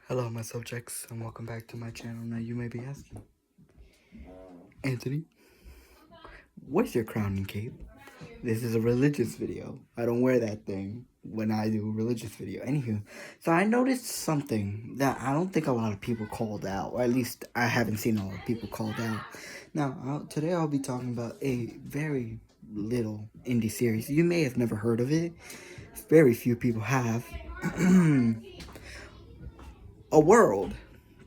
Hello, my subjects, and welcome back to my channel. Now, you may be asking, Anthony, what's your crown and cape? This is a religious video. I don't wear that thing when I do a religious video. Anywho, so I noticed something that I don't think a lot of people called out, or at least I haven't seen a lot of people called out. Now, today I'll be talking about a very little indie series. You may have never heard of it. Very few people have. A world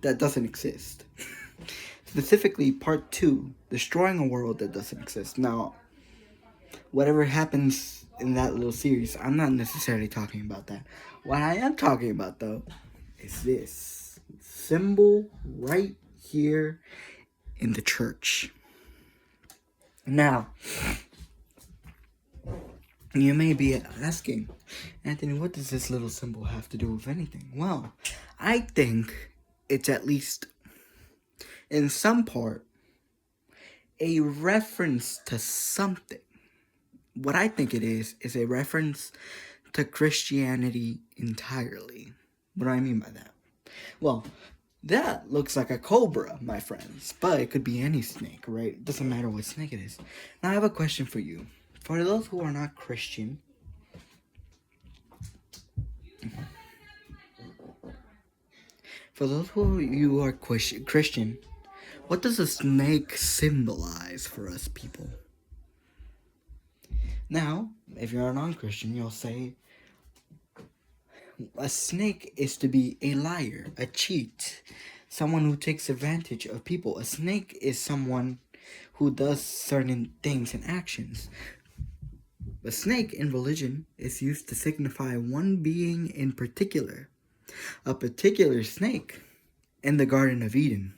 that doesn't exist. Specifically, part 2, destroying a world that doesn't exist. Now, whatever happens in that little series, I'm not necessarily talking about that. What I am talking about, though, is this symbol right here in the church. Now, you may be asking, Anthony, what does this little symbol have to do with anything? Well, I think it's at least, in some part, a reference to something. What I think it is a reference to Christianity entirely. What do I mean by that? Well, that looks like a cobra, my friends, but it could be any snake, right? It doesn't matter what snake it is. Now, I have a question for you. For those who are not Christian, Christian, what does a snake symbolize for us people? Now, if you're a non-Christian, you'll say a snake is to be a liar, a cheat, someone who takes advantage of people. A snake is someone who does certain things and actions. A snake in religion is used to signify one being in particular, a particular snake in the Garden of Eden.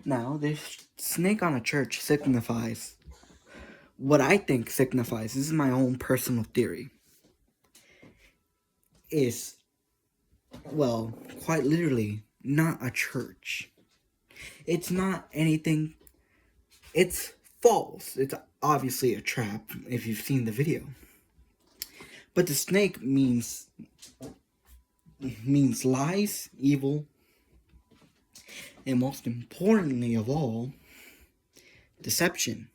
Now, this snake on a church signifies what I think signifies, this is my own personal theory, is, well, quite literally, not a church. It's not anything, it's false. It's obviously a trap, if you've seen the video. But the snake means lies, evil, and most importantly of all, deception.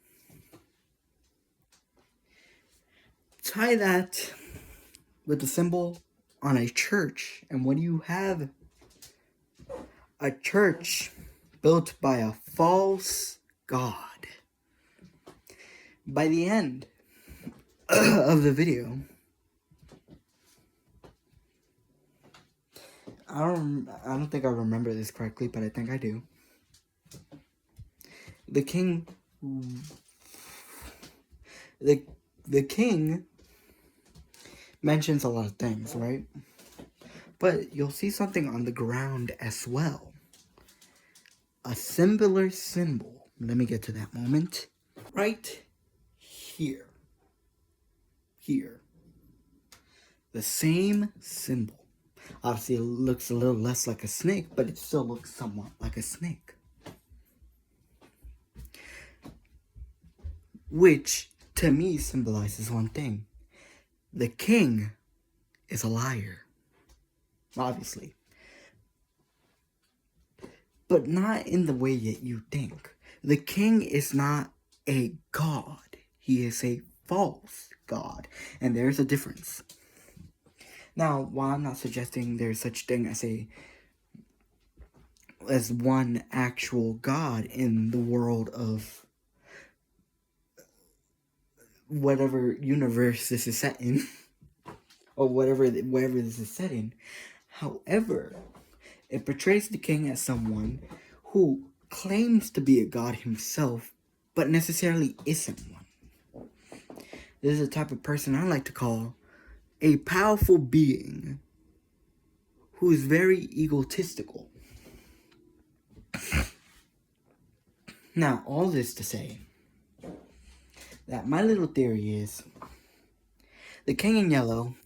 Tie that with the symbol on a church, and what do you have? A church built by a false god. By the end of the video, I don't think I remember this correctly, but I think I do. The king mentions a lot of things, right? But you'll see something on the ground as well. A similar symbol. Let me get to that moment. Right here. Here. The same symbol. Obviously, it looks a little less like a snake, but it still looks somewhat like a snake. Which, to me, symbolizes one thing. The king is a liar. Obviously. But not in the way that you think. The king is not a god. He is a false god. And there's a difference. Now, while I'm not suggesting there's such thing as one actual god in the world of whatever universe this is set in, or wherever this is set in, however, it portrays the king as someone who claims to be a god himself, but necessarily isn't one. This is the type of person I like to call a powerful being who is very egotistical. Now, all this to say that my little theory is the king in yellow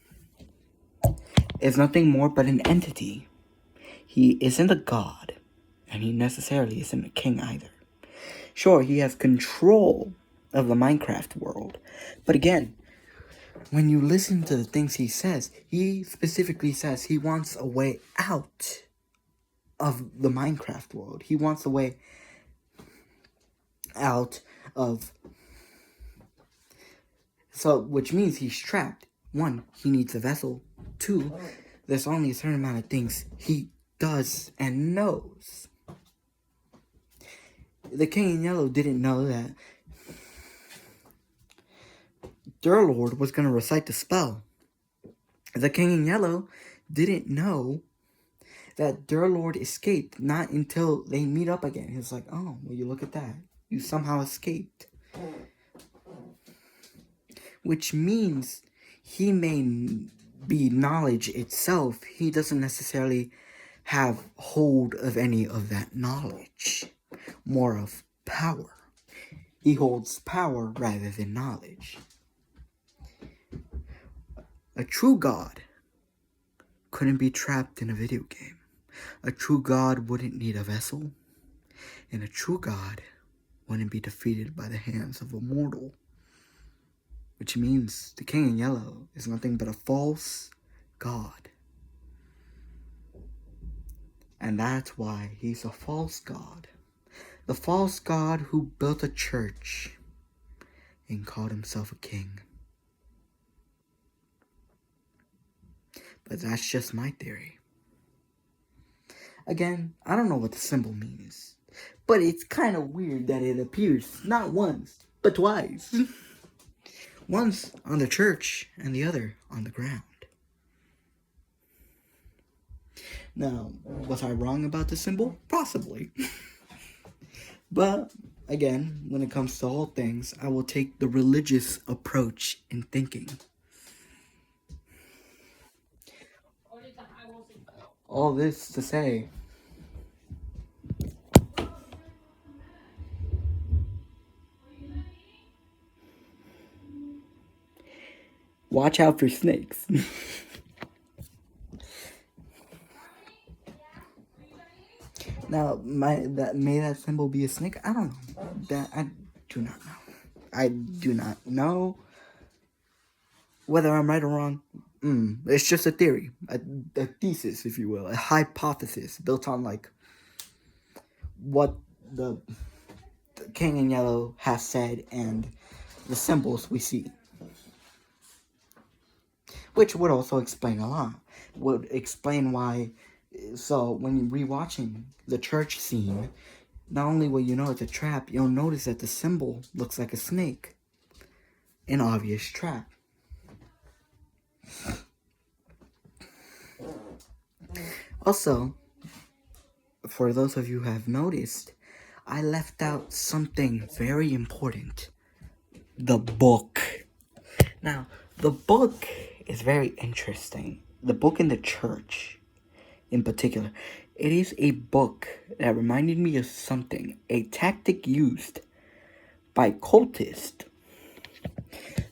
is nothing more but an entity. He isn't a god, and he necessarily isn't a king either. Sure, he has control of the Minecraft world, but again, when you listen to the things he says, he specifically says he wants a way out of the Minecraft world. He wants a way out of... So, which means he's trapped. 1, he needs a vessel. 2, there's only a certain amount of things he does and knows. The King in Yellow didn't know that Durlord was going to recite the spell. The King in Yellow didn't know that Durlord escaped, not until they meet up again. He was like, oh, well, you look at that. You somehow escaped. Which means he may be knowledge itself. He doesn't necessarily have hold of any of that knowledge. More of power. He holds power rather than knowledge. A true god couldn't be trapped in a video game. A true god wouldn't need a vessel. And a true god wouldn't be defeated by the hands of a mortal. Which means the King in Yellow is nothing but a false god. And that's why he's a false god. The false god who built a church and called himself a king. But that's just my theory. Again, I don't know what the symbol means. But it's kind of weird that it appears not once, but twice. Once on the church and the other on the ground. Now, was I wrong about the symbol? Possibly. But, again, when it comes to all things, I will take the religious approach in thinking. All this to say, watch out for snakes. Now, may that symbol be a snake? I don't know. I do not know. I do not know whether I'm right or wrong. It's just a theory, a thesis, if you will, a hypothesis built on like what the King in Yellow has said and the symbols we see, which would also explain a lot. Would explain why. So when you're rewatching the church scene, not only will you know it's a trap, you'll notice that the symbol looks like a snake. An obvious trap. Also, for those of you who have noticed, I left out something very important. The book. Now, the book is very interesting. The book in the church, in particular. It is a book that reminded me of something. A tactic used by cultists.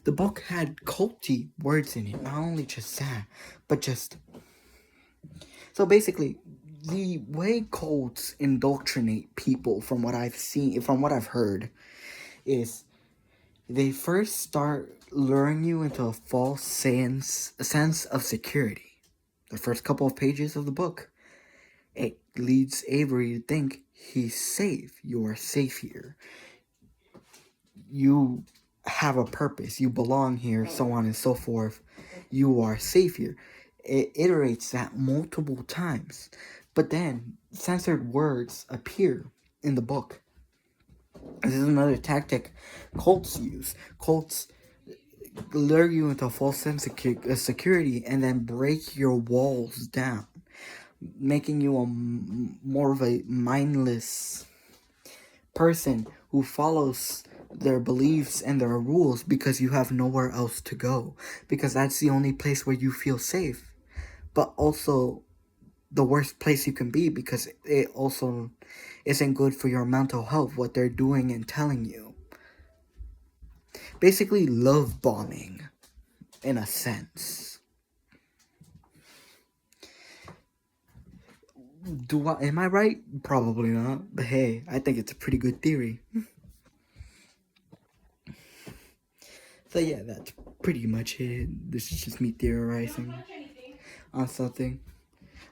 The book had culty words in it. Not only just that, but just... So basically, the way cults indoctrinate people, from what I've seen, from what I've heard, is they first start luring you into a false sense of security. The first couple of pages of the book, it leads Avery to think he's safe. You are safe here. You have a purpose. You belong here, so on and so forth. You are safe here. It iterates that multiple times. But then, censored words appear in the book. This is another tactic cults use. Cults lure you into a false sense of security and then break your walls down, making you more of a mindless person who follows their beliefs and their rules because you have nowhere else to go, because that's the only place where you feel safe, but also the worst place you can be, because it also isn't good for your mental health, what they're doing and telling you. Basically love bombing, in a sense. Am I right? Probably not, but hey, I think it's a pretty good theory. So yeah, that's pretty much it. This is just me theorizing on something.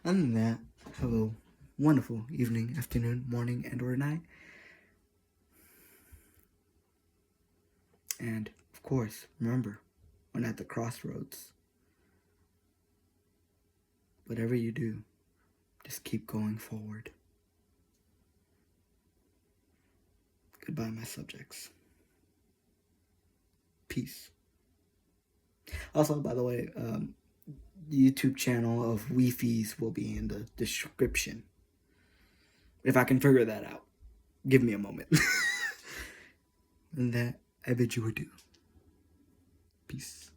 Other than that, have a wonderful evening, afternoon, morning, and or night. And of course, remember, when at the crossroads, whatever you do, just keep going forward. Goodbye, my subjects. Peace. Also, by the way, the YouTube channel of Wi-Fi's will be in the description. If I can figure that out. Give me a moment. And that, I bid you adieu. Peace.